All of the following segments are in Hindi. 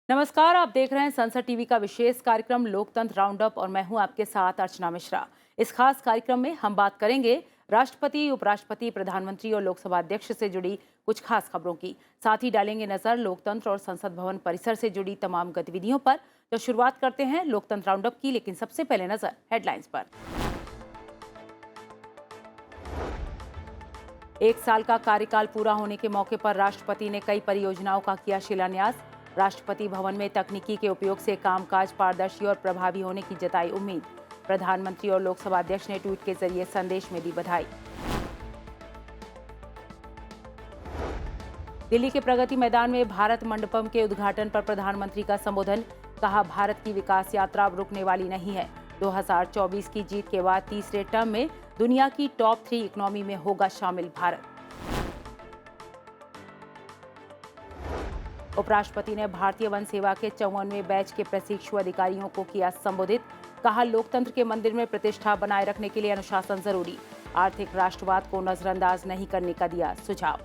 नमस्कार, आप देख रहे हैं संसद टीवी का विशेष कार्यक्रम लोकतंत्र राउंड अप और मैं हूं आपके साथ अर्चना मिश्रा। इस खास कार्यक्रम में हम बात करेंगे राष्ट्रपति, उपराष्ट्रपति, प्रधानमंत्री और लोकसभा अध्यक्ष से जुड़ी कुछ खास खबरों की। साथ ही डालेंगे नजर लोकतंत्र और संसद भवन परिसर से जुड़ी तमाम गतिविधियों पर। तो शुरुआत करते हैं लोकतंत्र राउंड अप की, लेकिन सबसे पहले नजर हेडलाइंस पर। एक साल का कार्यकाल पूरा होने के मौके पर राष्ट्रपति ने कई परियोजनाओं का किया शिलान्यास। राष्ट्रपति भवन में तकनीकी के उपयोग से कामकाज पारदर्शी और प्रभावी होने की जताई उम्मीद। प्रधानमंत्री और लोकसभा अध्यक्ष ने ट्वीट के जरिए संदेश में दी बधाई। दिल्ली के प्रगति मैदान में भारत मंडपम के उद्घाटन पर प्रधानमंत्री का संबोधन। कहा, भारत की विकास यात्रा अब रुकने वाली नहीं है। 2024 की जीत के बाद तीसरे टर्म में दुनिया की टॉप 3 इकोनॉमी में होगा शामिल भारत। उपराष्ट्रपति ने भारतीय वन सेवा के 54वें बैच के प्रशिक्षु अधिकारियों को किया संबोधित। कहा, लोकतंत्र के मंदिर में प्रतिष्ठा बनाए रखने के लिए अनुशासन जरूरी। आर्थिक राष्ट्रवाद को नजरअंदाज नहीं करने का दिया सुझाव।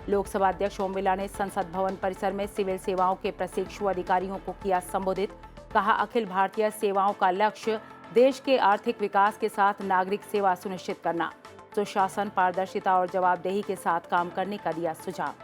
लोकसभा अध्यक्ष ओम बिरला ने संसद भवन परिसर में सिविल सेवाओं के प्रशिक्षु अधिकारियों को किया संबोधित। कहा, अखिल भारतीय सेवाओं का लक्ष्य देश के आर्थिक विकास के साथ नागरिक सेवा सुनिश्चित करना, सुशासन, पारदर्शिता और जवाबदेही के साथ काम करने का दिया सुझाव।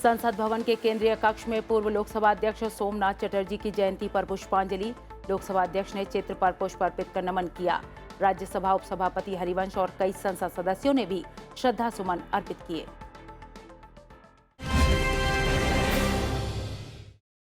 संसद भवन के केंद्रीय कक्ष में पूर्व लोकसभा अध्यक्ष सोमनाथ चटर्जी की जयंती पर पुष्पांजलि। लोकसभा अध्यक्ष ने चित्र पर पुष्प अर्पित कर नमन किया। राज्यसभा उपसभापति हरिवंश और कई संसद सदस्यों ने भी श्रद्धा सुमन अर्पित किए।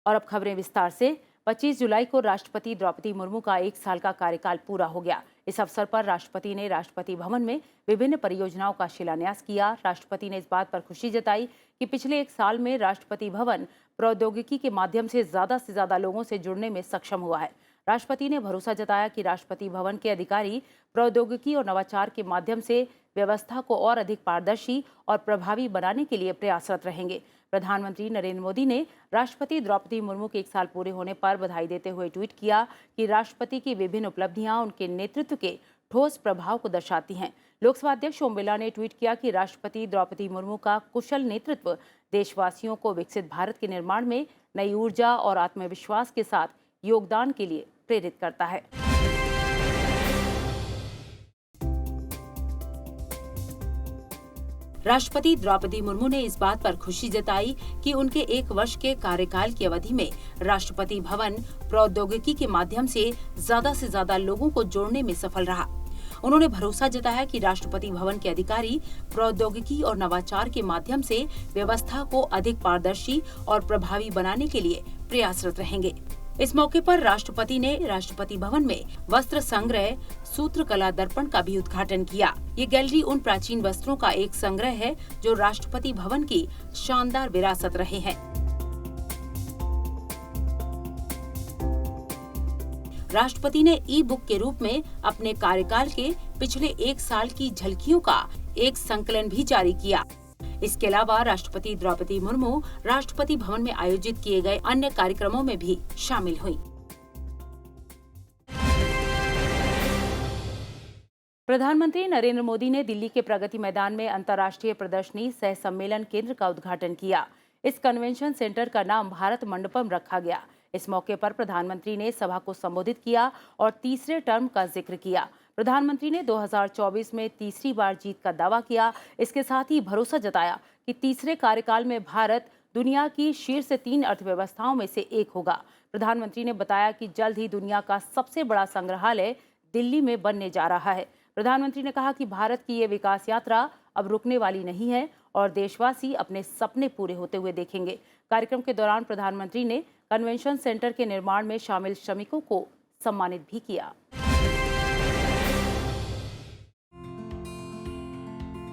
और अब खबरें विस्तार से। 25 जुलाई को राष्ट्रपति द्रौपदी मुर्मू का 1 साल का कार्यकाल पूरा हो गया। इस अवसर पर राष्ट्रपति ने राष्ट्रपति भवन में विभिन्न परियोजनाओं का शिलान्यास किया। राष्ट्रपति ने इस बात पर खुशी जताई कि पिछले 1 साल में राष्ट्रपति भवन प्रौद्योगिकी के माध्यम से ज्यादा लोगों से जुड़ने में सक्षम हुआ है। राष्ट्रपति ने भरोसा जताया कि राष्ट्रपति भवन के अधिकारी प्रौद्योगिकी और नवाचार के माध्यम से व्यवस्था को और अधिक पारदर्शी और प्रभावी बनाने के लिए प्रयासरत रहेंगे। प्रधानमंत्री नरेंद्र मोदी ने राष्ट्रपति द्रौपदी मुर्मू के 1 साल पूरे होने पर बधाई देते हुए ट्वीट किया कि राष्ट्रपति की विभिन्न उपलब्धियां उनके नेतृत्व के ठोस प्रभाव को दर्शाती हैं। लोकसभा अध्यक्ष ओम बिरला ने ट्वीट किया कि राष्ट्रपति द्रौपदी मुर्मू का कुशल नेतृत्व देशवासियों को विकसित भारत के निर्माण में नई ऊर्जा और आत्मविश्वास के साथ योगदान के लिए प्रेरित करता है। राष्ट्रपति द्रौपदी मुर्मू ने इस बात पर खुशी जताई कि उनके 1 वर्ष के कार्यकाल की अवधि में राष्ट्रपति भवन प्रौद्योगिकी के माध्यम से ज्यादा लोगों को जोड़ने में सफल रहा। उन्होंने भरोसा जताया कि राष्ट्रपति भवन के अधिकारी प्रौद्योगिकी और नवाचार के माध्यम से व्यवस्था को अधिक पारदर्शी और प्रभावी बनाने के लिए प्रयासरत रहेंगे। इस मौके पर राष्ट्रपति ने राष्ट्रपति भवन में वस्त्र संग्रह सूत्रकला दर्पण का भी उद्घाटन किया। ये गैलरी उन प्राचीन वस्त्रों का एक संग्रह है जो राष्ट्रपति भवन की शानदार विरासत रहे हैं। राष्ट्रपति ने ई-बुक के रूप में अपने कार्यकाल के पिछले 1 साल की झलकियों का एक संकलन भी जारी किया। इसके अलावा राष्ट्रपति द्रौपदी मुर्मू राष्ट्रपति भवन में आयोजित किए गए अन्य कार्यक्रमों में भी शामिल हुई। प्रधानमंत्री नरेंद्र मोदी ने दिल्ली के प्रगति मैदान में अंतर्राष्ट्रीय प्रदर्शनी सह सम्मेलन केंद्र का उद्घाटन किया। इस कन्वेंशन सेंटर का नाम भारत मंडपम रखा गया। इस मौके पर प्रधानमंत्री ने सभा को संबोधित किया और तीसरे टर्म का जिक्र किया। प्रधानमंत्री ने 2024 में तीसरी बार जीत का दावा किया। इसके साथ ही भरोसा जताया कि तीसरे कार्यकाल में भारत दुनिया की शीर्ष 3 अर्थव्यवस्थाओं में से एक होगा। प्रधानमंत्री ने बताया कि जल्द ही दुनिया का सबसे बड़ा संग्रहालय दिल्ली में बनने जा रहा है। प्रधानमंत्री ने कहा कि भारत की ये विकास यात्रा अब रुकने वाली नहीं है और देशवासी अपने सपने पूरे होते हुए देखेंगे। कार्यक्रम के दौरान प्रधानमंत्री ने कन्वेंशन सेंटर के निर्माण में शामिल श्रमिकों को सम्मानित भी किया।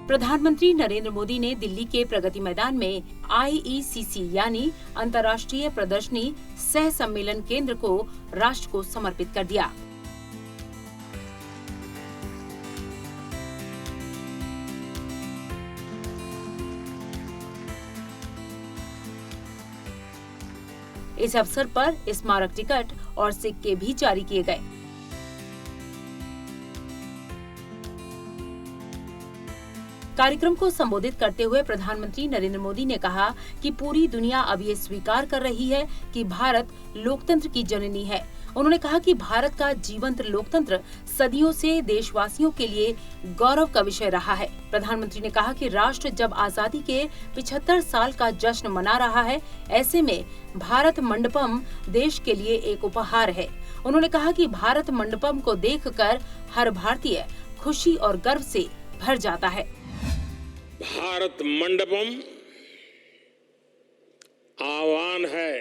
प्रधानमंत्री नरेंद्र मोदी ने दिल्ली के प्रगति मैदान में IECC यानी अंतर्राष्ट्रीय प्रदर्शनी सह सम्मेलन केंद्र को राष्ट्र को समर्पित कर दिया। इस अवसर पर स्मारक टिकट और सिक्के भी जारी किए गए। कार्यक्रम को संबोधित करते हुए प्रधानमंत्री नरेंद्र मोदी ने कहा कि पूरी दुनिया अब ये स्वीकार कर रही है कि भारत लोकतंत्र की जननी है। उन्होंने कहा कि भारत का जीवंत लोकतंत्र सदियों से देशवासियों के लिए गौरव का विषय रहा है। प्रधानमंत्री ने कहा कि राष्ट्र जब आजादी के 75 साल का जश्न मना रहा है, ऐसे में भारत मंडपम देश के लिए एक उपहार है। उन्होंने कहा कि भारत मंडपम को देखकर हर भारतीय खुशी और गर्व से भर जाता है। भारत मंडपम आह्वान है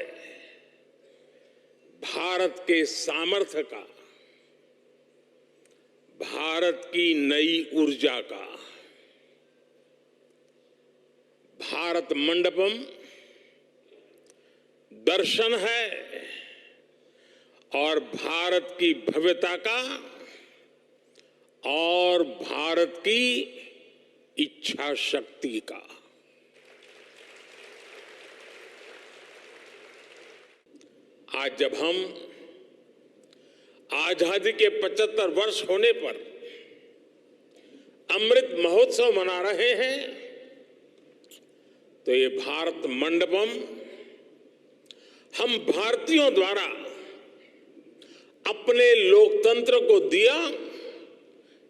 भारत के सामर्थ्य का, भारत की नई ऊर्जा का। भारत मंडपम दर्शन है और भारत की भव्यता का और भारत की इच्छा शक्ति का। आज जब हम आजादी के 75 वर्ष होने पर अमृत महोत्सव मना रहे हैं, तो ये भारत मंडपम हम भारतीयों द्वारा अपने लोकतंत्र को दिया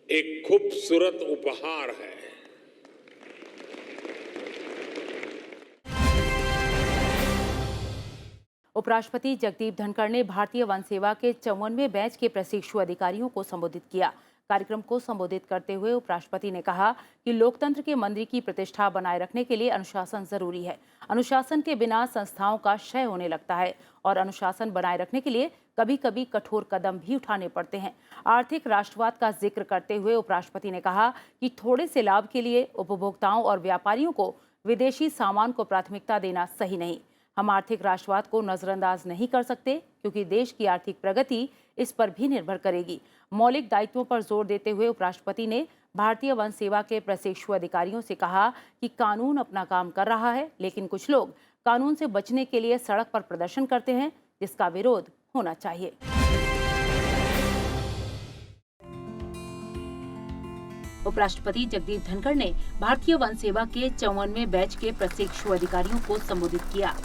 एक खूबसूरत उपहार है। उपराष्ट्रपति जगदीप धनखड़ ने भारतीय वन सेवा के 54वें बैच के प्रशिक्षु अधिकारियों को संबोधित किया। कार्यक्रम को संबोधित करते हुए उपराष्ट्रपति ने कहा कि लोकतंत्र के मंदिर की प्रतिष्ठा बनाए रखने के लिए अनुशासन जरूरी है। अनुशासन के बिना संस्थाओं का क्षय होने लगता है और अनुशासन बनाए रखने के लिए कभी कभी कठोर कदम भी उठाने पड़ते हैं। आर्थिक राष्ट्रवाद का जिक्र करते हुए उपराष्ट्रपति ने कहा कि थोड़े से लाभ के लिए उपभोक्ताओं और व्यापारियों को विदेशी सामान को प्राथमिकता देना सही नहीं। हम आर्थिक राष्ट्रवाद को नजरअंदाज नहीं कर सकते क्योंकि देश की आर्थिक प्रगति इस पर भी निर्भर करेगी। मौलिक दायित्वों पर जोर देते हुए उपराष्ट्रपति ने भारतीय वन सेवा के प्रशिक्षु अधिकारियों से कहा कि कानून अपना काम कर रहा है, लेकिन कुछ लोग कानून से बचने के लिए सड़क पर प्रदर्शन करते हैं, जिसका विरोध होना चाहिए। उपराष्ट्रपति जगदीप धनखड़ ने भारतीय वन सेवा के 54वें बैच के प्रशिक्षु अधिकारियों को संबोधित किया।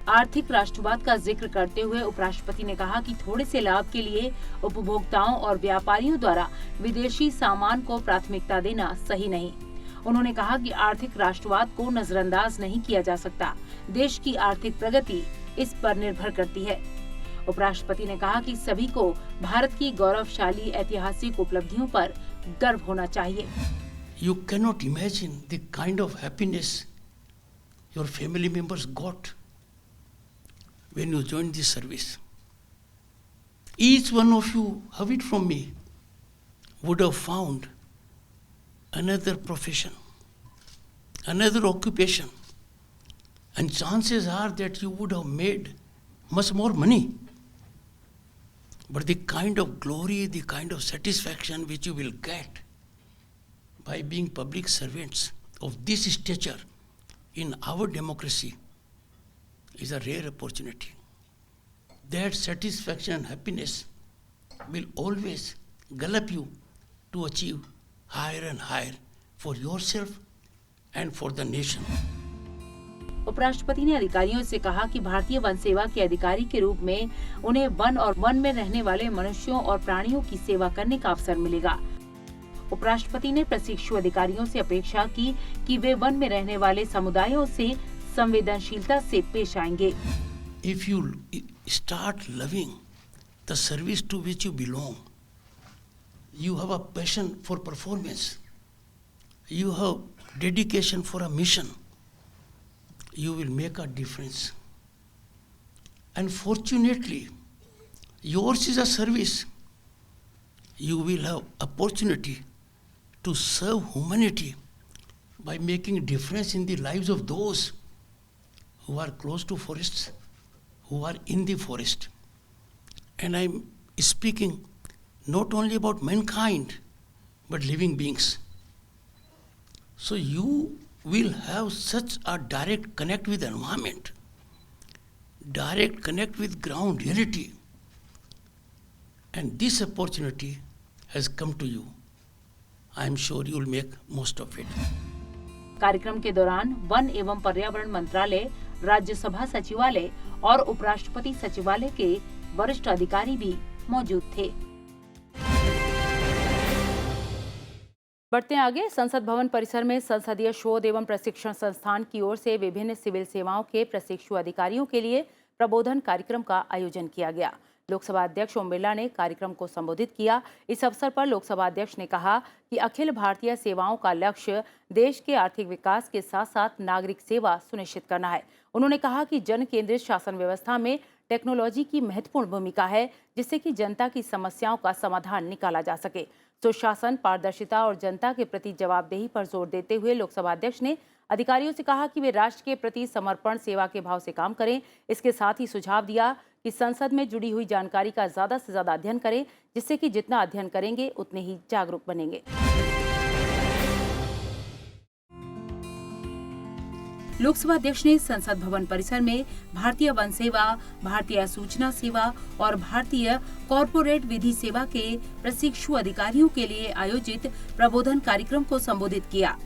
आर्थिक राष्ट्रवाद का जिक्र करते हुए उपराष्ट्रपति ने कहा कि थोड़े से लाभ के लिए उपभोक्ताओं और व्यापारियों द्वारा विदेशी सामान को प्राथमिकता देना सही नहीं। उन्होंने कहा कि आर्थिक राष्ट्रवाद को नजरअंदाज नहीं किया जा सकता। देश की आर्थिक प्रगति इस पर निर्भर करती है। उपराष्ट्रपति ने कहा कि सभी को भारत की गौरवशाली ऐतिहासिक उपलब्धियों पर गर्व होना चाहिए। You cannot imagine the kind of happiness your family members got when you joined this service. Each one of you, heard it from me, would have found another profession, another occupation, and chances are that you would have made much more money. But the kind of glory, the kind of satisfaction which you will get by being public servants of this stature in our democracy is a rare opportunity. That satisfaction and happiness will always gallop you to achieve higher and higher for yourself and for the nation. उपराष्ट्रपति ने अधिकारियों से कहा कि भारतीय वन सेवा के अधिकारी के रूप में उन्हें वन और वन में रहने वाले मनुष्यों और प्राणियों की सेवा करने का अवसर मिलेगा। उपराष्ट्रपति ने प्रशिक्षु अधिकारियों से अपेक्षा की कि वे वन में रहने वाले समुदायों से संवेदनशीलता से पेश आएंगे। If you start loving the service to which you belong, you have a passion for performance, you have dedication for a mission, you will make a difference. And fortunately, yours is a service. You will have opportunity to serve humanity by making a difference in the lives of those who are close to forests, who are in the forest. And I'm speaking not only about mankind, but living beings. So you will have such a direct connect with the environment, direct connect with ground reality. And this opportunity has come to you. I am sure you will make most of it. कार्यक्रम के दौरान वन एवं पर्यावरण मंत्रालय, राज्यसभा सचिवालय और उपराष्ट्रपति सचिवालय के वरिष्ठ अधिकारी भी मौजूद थे। बढ़ते आगे, संसद भवन परिसर में संसदीय शोध एवं प्रशिक्षण संस्थान की ओर से विभिन्न सिविल सेवाओं के प्रशिक्षु अधिकारियों के लिए प्रबोधन कार्यक्रम का आयोजन किया गया। लोकसभा अध्यक्ष ओम बिरला ने कार्यक्रम को संबोधित किया। इस अवसर पर लोकसभा अध्यक्ष ने कहा कि अखिल भारतीय सेवाओं का लक्ष्य देश के आर्थिक विकास के साथ साथ नागरिक सेवा सुनिश्चित करना है। उन्होंने कहा कि जन केंद्रित शासन व्यवस्था में टेक्नोलॉजी की महत्वपूर्ण भूमिका है, जिससे कि जनता की समस्याओं का समाधान निकाला जा सके। सुशासन, पारदर्शिता और जनता के प्रति जवाबदेही पर जोर देते हुए लोकसभा अध्यक्ष ने अधिकारियों से कहा कि वे राष्ट्र के प्रति समर्पण, सेवा के भाव से काम करें। इसके साथ ही सुझाव दिया कि संसद में जुड़ी हुई जानकारी का ज्यादा से ज्यादा अध्ययन करें, जिससे कि जितना अध्ययन करेंगे उतने ही जागरूक बनेंगे। लोकसभा अध्यक्ष ने संसद भवन परिसर में भारतीय वन सेवा, भारतीय सूचना सेवा और भारतीय कॉर्पोरेट विधि सेवा के प्रशिक्षु अधिकारियों के लिए आयोजित प्रबोधन कार्यक्रम को संबोधित किया।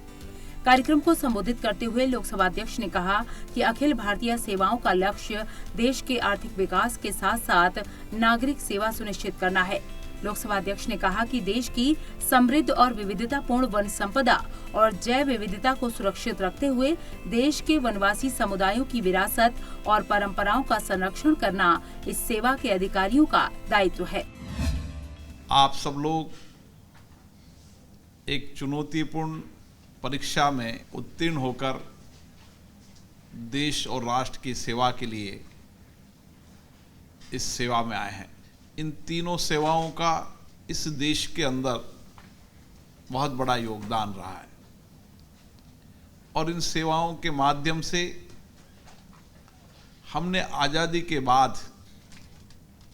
कार्यक्रम को संबोधित करते हुए लोकसभा अध्यक्ष ने कहा कि अखिल भारतीय सेवाओं का लक्ष्य देश के आर्थिक विकास के साथ साथ नागरिक सेवा सुनिश्चित करना है। लोकसभा अध्यक्ष ने कहा कि देश की समृद्ध और विविधतापूर्ण वन संपदा और जैव विविधता को सुरक्षित रखते हुए देश के वनवासी समुदायों की विरासत और परंपराओं का संरक्षण करना इस सेवा के अधिकारियों का दायित्व है। आप सब लोग एक चुनौतीपूर्ण परीक्षा में उत्तीर्ण होकर देश और राष्ट्र की सेवा के लिए इस सेवा में आए हैं। इन तीनों सेवाओं का इस देश के अंदर बहुत बड़ा योगदान रहा है और इन सेवाओं के माध्यम से हमने आज़ादी के बाद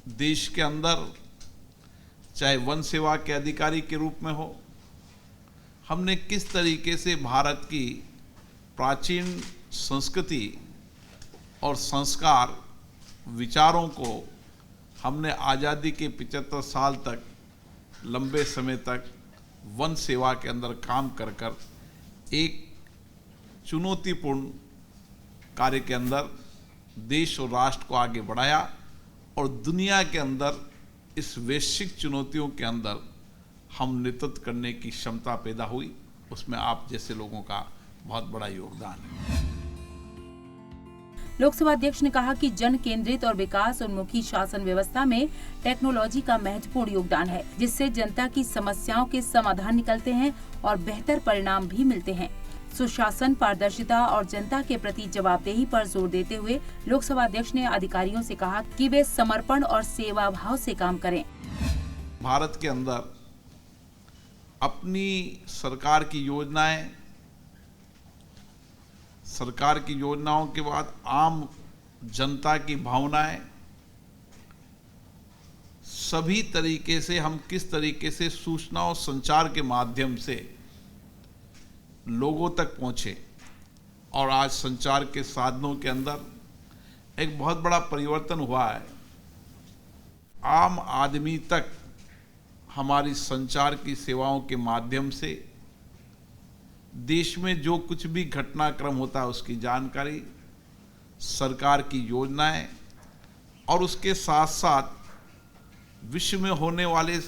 देश के अंदर, चाहे वन सेवा के अधिकारी के रूप में हो, हमने किस तरीके से भारत की प्राचीन संस्कृति और संस्कार, विचारों को हमने आज़ादी के 75 साल तक, लंबे समय तक वन सेवा के अंदर काम कर एक चुनौतीपूर्ण कार्य के अंदर देश और राष्ट्र को आगे बढ़ाया और दुनिया के अंदर इस वैश्विक चुनौतियों के अंदर हम नेतृत्व करने की क्षमता पैदा हुई। उसमें आप जैसे लोगों का बहुत बड़ा योगदान है। लोकसभा अध्यक्ष ने कहा कि जन केंद्रित और विकास उन्मुखी शासन व्यवस्था में टेक्नोलॉजी का महत्वपूर्ण योगदान है, जिससे जनता की समस्याओं के समाधान निकलते हैं और बेहतर परिणाम भी मिलते हैं। सुशासन, पारदर्शिता और जनता के प्रति जवाबदेही पर जोर देते हुए लोकसभा अध्यक्ष ने अधिकारियों से कहा कि वे समर्पण और सेवा भाव से काम करें। भारत के अंदर अपनी सरकार की योजनाओं के बाद आम जनता की भावनाएं, सभी तरीके से हम किस तरीके से सूचना और संचार के माध्यम से लोगों तक पहुंचे और आज संचार के साधनों के अंदर एक बहुत बड़ा परिवर्तन हुआ है। आम आदमी तक हमारी संचार की सेवाओं के माध्यम से देश में जो कुछ भी घटनाक्रम होता है उसकी जानकारी, सरकार की योजनाएं और उसके साथ साथ विश्व में होने वाले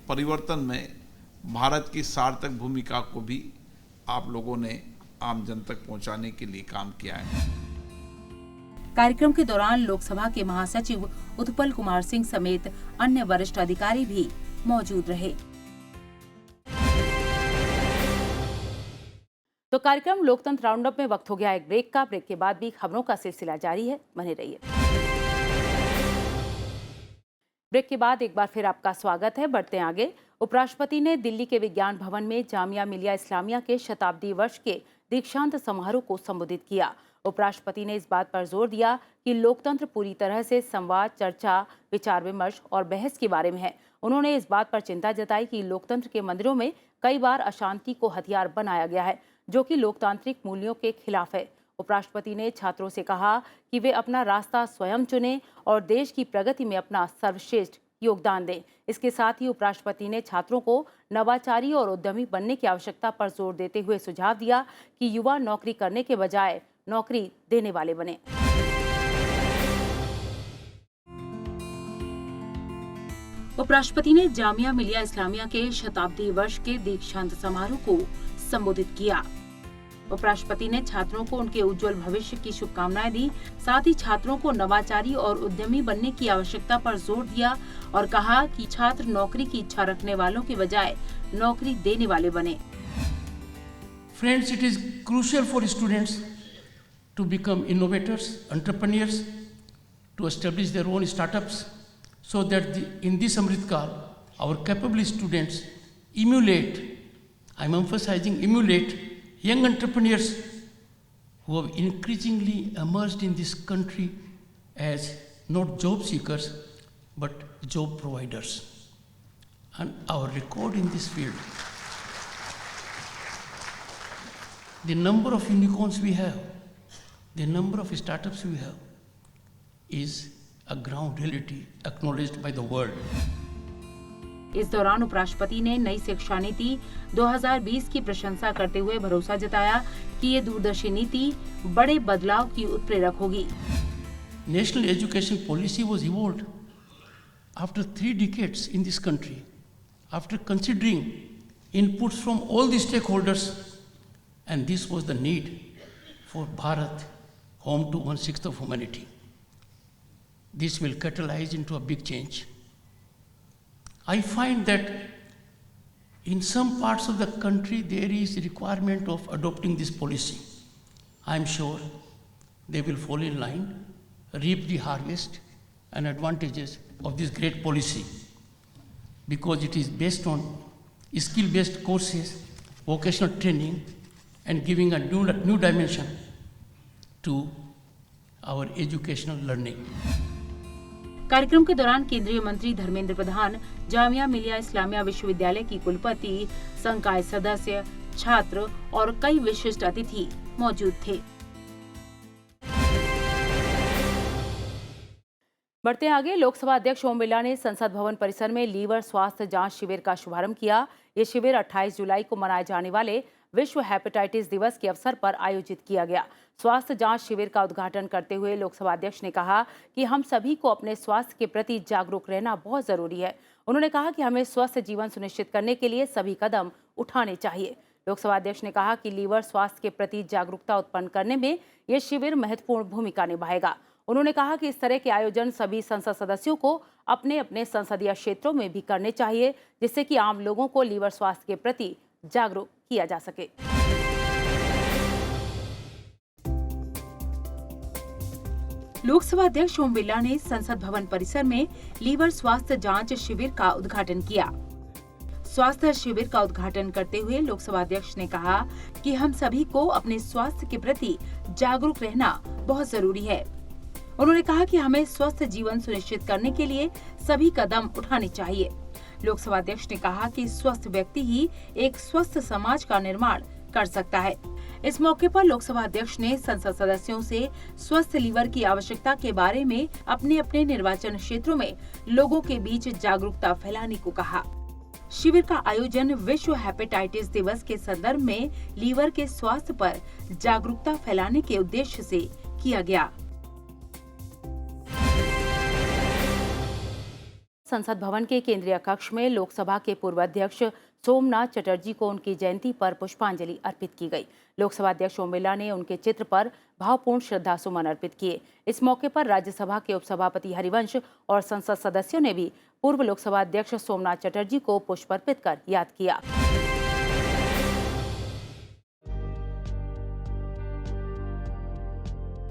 परिवर्तन में भारत की सार्थक भूमिका को भी आप लोगों ने आम जन तक पहुंचाने के लिए काम किया है। कार्यक्रम के दौरान लोकसभा के महासचिव उत्पल कुमार सिंह समेत अन्य वरिष्ठ अधिकारी भी मौजूद रहे। तो कार्यक्रम लोकतंत्र राउंडअप में वक्त हो गया एक ब्रेक का। ब्रेक के बाद भी खबरों का सिलसिला जारी है, बने रहिए। ब्रेक के बाद एक बार फिर आपका स्वागत है। बढ़ते हैं आगे। उपराष्ट्रपति ने दिल्ली के विज्ञान भवन में जामिया मिलिया इस्लामिया के शताब्दी वर्ष के दीक्षांत समारोह को संबोधित किया। उपराष्ट्रपति ने इस बात पर जोर दिया कि लोकतंत्र पूरी तरह से संवाद, चर्चा, विचार विमर्श और बहस के बारे में है। उन्होंने इस बात पर चिंता जताई कि लोकतंत्र के मंदिरों में कई बार अशांति को हथियार बनाया गया है, जो कि लोकतांत्रिक मूल्यों के खिलाफ है। उपराष्ट्रपति ने छात्रों से कहा कि वे अपना रास्ता स्वयं चुनें और देश की प्रगति में अपना सर्वश्रेष्ठ योगदान दें। इसके साथ ही उपराष्ट्रपति ने छात्रों को नवाचारी और उद्यमी बनने की आवश्यकता पर जोर देते हुए सुझाव दिया कि युवा नौकरी करने के बजाय नौकरी देने वाले बने। उपराष्ट्रपति ने जामिया मिलिया इस्लामिया के शताब्दी वर्ष के दीक्षांत समारोह को संबोधित किया। उपराष्ट्रपति ने छात्रों को उनके उज्जवल भविष्य की शुभकामनाएं दी। साथ ही छात्रों को नवाचारी और उद्यमी बनने की आवश्यकता पर जोर दिया और कहा कि छात्र नौकरी की इच्छा रखने वालों के बजाय नौकरी देने वाले बने। Friends, it is crucial for students to become innovators, entrepreneurs, to establish their own startups, so that in this Amrit Kaal, our capable students emulate, I'm emphasizing emulate, young entrepreneurs who have increasingly emerged in this country as not job seekers, but job providers. And our record in this field, the number of unicorns we have, the number of startups we have, is a ground reality acknowledged by the world. इस दौरान उपराष्ट्रपति ने नई शिक्षा नीति 2020 की प्रशंसा करते हुए भरोसा जताया कि ये दूरदर्शी नीति बड़े बदलाव की उत्प्रेरक होगी। National education policy was evolved after 3 decades in this country, after considering inputs from all the stakeholders, and this was the need for Bharat, home to 1/6 of humanity. This will catalyze into a big change. I find that in some parts of the country there is requirement of adopting this policy. I am sure they will fall in line, reap the harvest and advantages of this great policy, because it is based on skill-based courses, vocational training, and giving a new dimension to our educational learning. कार्यक्रम के दौरान केंद्रीय मंत्री धर्मेंद्र प्रधान, जामिया मिलिया इस्लामिया विश्वविद्यालय की कुलपति, संकाय सदस्य, छात्र और कई विशिष्ट अतिथि मौजूद थे। बढ़ते आगे, लोकसभा अध्यक्ष ओम बिरला ने संसद भवन परिसर में लीवर स्वास्थ्य जांच शिविर का शुभारंभ किया। ये शिविर 28 जुलाई को मनाए जाने वाले विश्व हेपेटाइटिस दिवस के अवसर पर आयोजित किया गया। स्वास्थ्य जांच शिविर का उद्घाटन करते हुए लोकसभा अध्यक्ष ने कहा कि हम सभी को अपने स्वास्थ्य के प्रति जागरूक रहना बहुत जरूरी है। उन्होंने कहा कि हमें स्वस्थ जीवन सुनिश्चित करने के लिए सभी कदम उठाने चाहिए। लोकसभा अध्यक्ष ने कहा कि लीवर स्वास्थ्य के प्रति जागरूकता उत्पन्न करने में ये शिविर महत्वपूर्ण भूमिका निभाएगा। उन्होंने कहा कि इस तरह के आयोजन सभी संसद सदस्यों को अपने अपने संसदीय क्षेत्रों में भी करने चाहिए, जिससे कि आम लोगों को लीवर स्वास्थ्य के प्रति जागरूक किया जा सके। लोकसभा अध्यक्ष ओम बिरला ने संसद भवन परिसर में लीवर स्वास्थ्य जांच शिविर का उद्घाटन किया। स्वास्थ्य शिविर का उद्घाटन करते हुए लोकसभा अध्यक्ष ने कहा कि हम सभी को अपने स्वास्थ्य के प्रति जागरूक रहना बहुत जरूरी है। उन्होंने कहा कि हमें स्वस्थ जीवन सुनिश्चित करने के लिए सभी कदम उठाने चाहिए। लोकसभा अध्यक्ष ने कहा कि स्वस्थ व्यक्ति ही एक स्वस्थ समाज का निर्माण कर सकता है। इस मौके पर लोकसभा अध्यक्ष ने संसद सदस्यों से स्वस्थ लीवर की आवश्यकता के बारे में अपने अपने निर्वाचन क्षेत्रों में लोगों के बीच जागरूकता फैलाने को कहा। शिविर का आयोजन विश्व हेपेटाइटिस दिवस के संदर्भ में लीवर के स्वास्थ्य पर जागरूकता फैलाने के उद्देश्य से किया गया। संसद भवन के केंद्रीय कक्ष में लोकसभा के पूर्व अध्यक्ष सोमनाथ चटर्जी को उनकी जयंती पर पुष्पांजलि अर्पित की गई। लोकसभा अध्यक्ष ओम बिरला ने उनके चित्र पर भावपूर्ण श्रद्धा सुमन अर्पित किए। इस मौके पर राज्यसभा के उपसभापति हरिवंश और संसद सदस्यों ने भी पूर्व लोकसभा अध्यक्ष सोमनाथ चटर्जी को पुष्प अर्पित कर याद किया।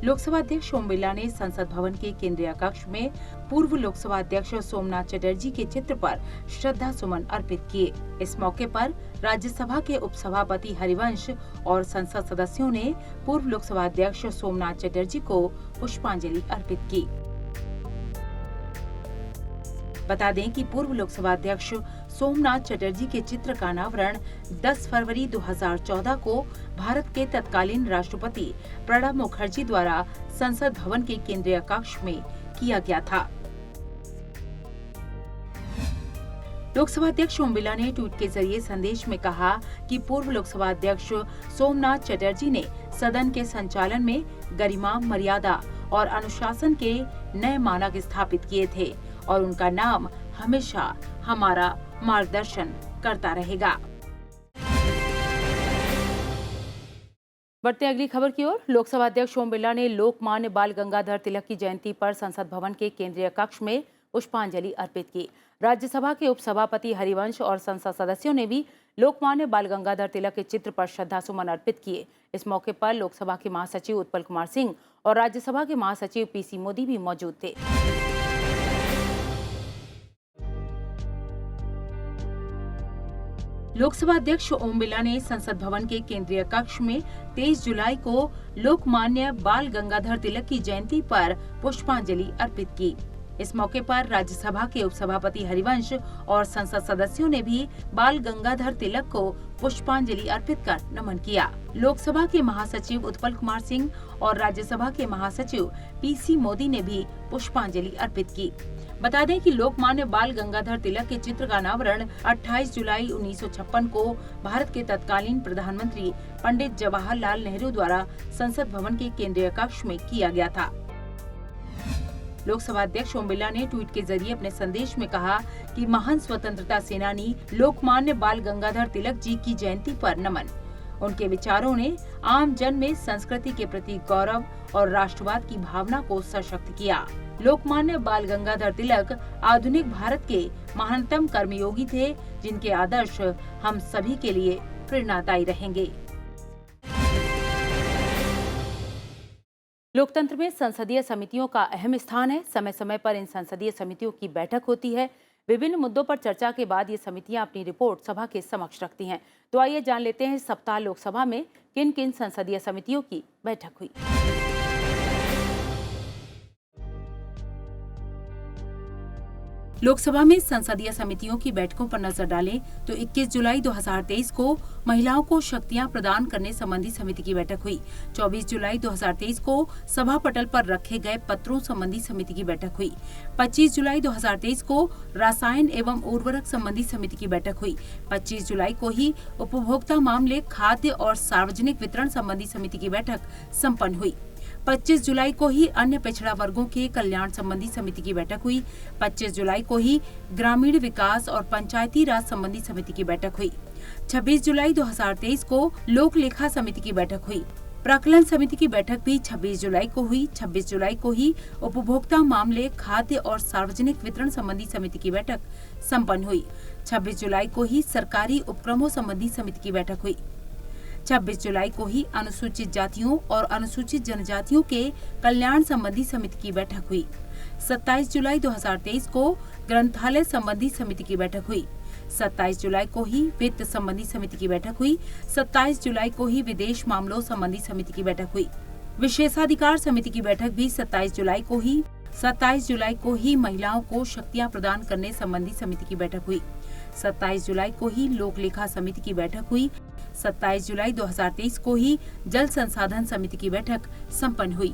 लोकसभा अध्यक्ष ओम बिरला ने संसद भवन के केंद्रीय कक्ष में पूर्व लोकसभा अध्यक्ष सोमनाथ चटर्जी के चित्र पर श्रद्धा सुमन अर्पित किए। इस मौके पर राज्यसभा के उपसभापति हरिवंश और संसद सदस्यों ने पूर्व लोकसभा अध्यक्ष सोमनाथ चटर्जी को पुष्पांजलि अर्पित की। बता दें कि पूर्व लोकसभा अध्यक्ष सोमनाथ चटर्जी के चित्र का अनावरण 10 फरवरी 2014 को भारत के तत्कालीन राष्ट्रपति प्रणब मुखर्जी द्वारा संसद भवन के केंद्रीय कक्ष में किया गया था। लोकसभा अध्यक्ष ओम बिरला ने ट्वीट के जरिए संदेश में कहा कि पूर्व लोकसभा अध्यक्ष सोमनाथ चटर्जी ने सदन के संचालन में गरिमा, मर्यादा और अनुशासन के नए मानक स्थापित किए थे और उनका नाम हमेशा हमारा मार्गदर्शन करता रहेगा। बढ़ते अगली खबर की ओर। लोकसभा अध्यक्ष ओम बिरला ने लोकमान्य बाल गंगाधर तिलक की जयंती पर संसद भवन के केंद्रीय कक्ष में पुष्पांजलि अर्पित की। राज्यसभा के उपसभापति हरिवंश और संसद सदस्यों ने भी लोकमान्य बाल गंगाधर तिलक के चित्र पर श्रद्धासुमन अर्पित किए। इस मौके पर लोकसभा के महासचिव उत्पल कुमार सिंह और राज्यसभा के महासचिव पीसी मोदी भी मौजूद थे। लोकसभा अध्यक्ष ओम बिरला ने संसद भवन के केंद्रीय कक्ष में 23 जुलाई को लोकमान्य बाल गंगाधर तिलक की जयंती पर पुष्पांजलि अर्पित की। इस मौके पर राज्यसभा के उपसभापति हरिवंश और संसद सदस्यों ने भी बाल गंगाधर तिलक को पुष्पांजलि अर्पित कर नमन किया। लोकसभा के महासचिव उत्पल कुमार सिंह और राज्यसभा के महासचिव पीसी मोदी ने भी पुष्पांजलि अर्पित की। बता दें कि लोकमान्य बाल गंगाधर तिलक के चित्र का अनावरण 28 जुलाई 1956 को भारत के तत्कालीन प्रधानमंत्री पंडित जवाहरलाल नेहरू द्वारा संसद भवन के केंद्रीय कक्ष में किया गया था। लोकसभा अध्यक्ष ओम बिरला ने ट्वीट के जरिए अपने संदेश में कहा कि महान स्वतंत्रता सेनानी लोकमान्य बाल गंगाधर तिलक जी की जयंती पर नमन। उनके विचारों ने आम जन में संस्कृति के प्रति गौरव और राष्ट्रवाद की भावना को सशक्त किया। लोकमान्य बाल गंगाधर तिलक आधुनिक भारत के महानतम कर्मयोगी थे, जिनके आदर्श हम सभी के लिए प्रेरणादायी रहेंगे। लोकतंत्र में संसदीय समितियों का अहम स्थान है। समय समय पर इन संसदीय समितियों की बैठक होती है। विभिन्न मुद्दों पर चर्चा के बाद ये समितियां अपनी रिपोर्ट सभा के समक्ष रखती हैं। तो आइए जान लेते हैं इस सप्ताह लोकसभा में किन किन संसदीय समितियों की बैठक हुई। लोकसभा में संसदीय समितियों की बैठकों पर नजर डालें तो 21 जुलाई 2023 को महिलाओं को शक्तियां प्रदान करने संबंधी समिति की बैठक हुई। 24 जुलाई 2023 को सभा पटल पर रखे गए पत्रों संबंधी समिति की बैठक हुई। 25 जुलाई 2023 को रसायन एवं उर्वरक संबंधी समिति की बैठक हुई। 25 जुलाई को ही उपभोक्ता मामले, खाद्य और सार्वजनिक वितरण संबंधी समिति की बैठक संपन्न हुई। 25 जुलाई को ही अन्य पिछड़ा वर्गों के कल्याण संबंधी समिति की बैठक हुई। 25 जुलाई को ही ग्रामीण विकास और पंचायती राज संबंधी समिति की बैठक हुई। 26 जुलाई 2023 को लोक लेखा समिति की बैठक हुई। प्राक्कलन समिति की बैठक भी 26 जुलाई को हुई। 26 जुलाई को ही उपभोक्ता मामले, खाद्य और सार्वजनिक वितरण संबंधी समिति की बैठक संपन्न हुई। 26 जुलाई को ही सरकारी उपक्रमों संबंधी समिति की बैठक हुई। 26 जुलाई को ही अनुसूचित जातियों और अनुसूचित जनजातियों के कल्याण संबंधी समिति की बैठक हुई। 27 जुलाई 2023 को ग्रंथालय संबंधी समिति की बैठक हुई। 27 जुलाई को ही वित्त संबंधी समिति की बैठक हुई। 27 जुलाई को ही विदेश मामलों संबंधी समिति की बैठक हुई। विशेषाधिकार समिति की बैठक भी 27 जुलाई को ही। 27 जुलाई को ही महिलाओं को शक्तियां प्रदान करने संबंधी समिति की बैठक हुई। 27 जुलाई को ही लोक लेखा समिति की बैठक हुई। 27 जुलाई 2023 को ही जल संसाधन समिति की बैठक संपन्न हुई।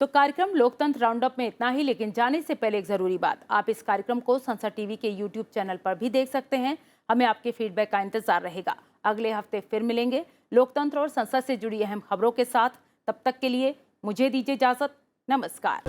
तो कार्यक्रम लोकतंत्र राउंड अप में इतना ही, लेकिन जाने से पहले एक जरूरी बात। आप इस कार्यक्रम को संसद टीवी के यूट्यूब चैनल पर भी देख सकते हैं। हमें आपके फीडबैक का इंतजार रहेगा। अगले हफ्ते फिर मिलेंगे लोकतंत्र और संसद से जुड़ी अहम खबरों के साथ। तब तक के लिए मुझे दीजिए इजाजत। नमस्कार।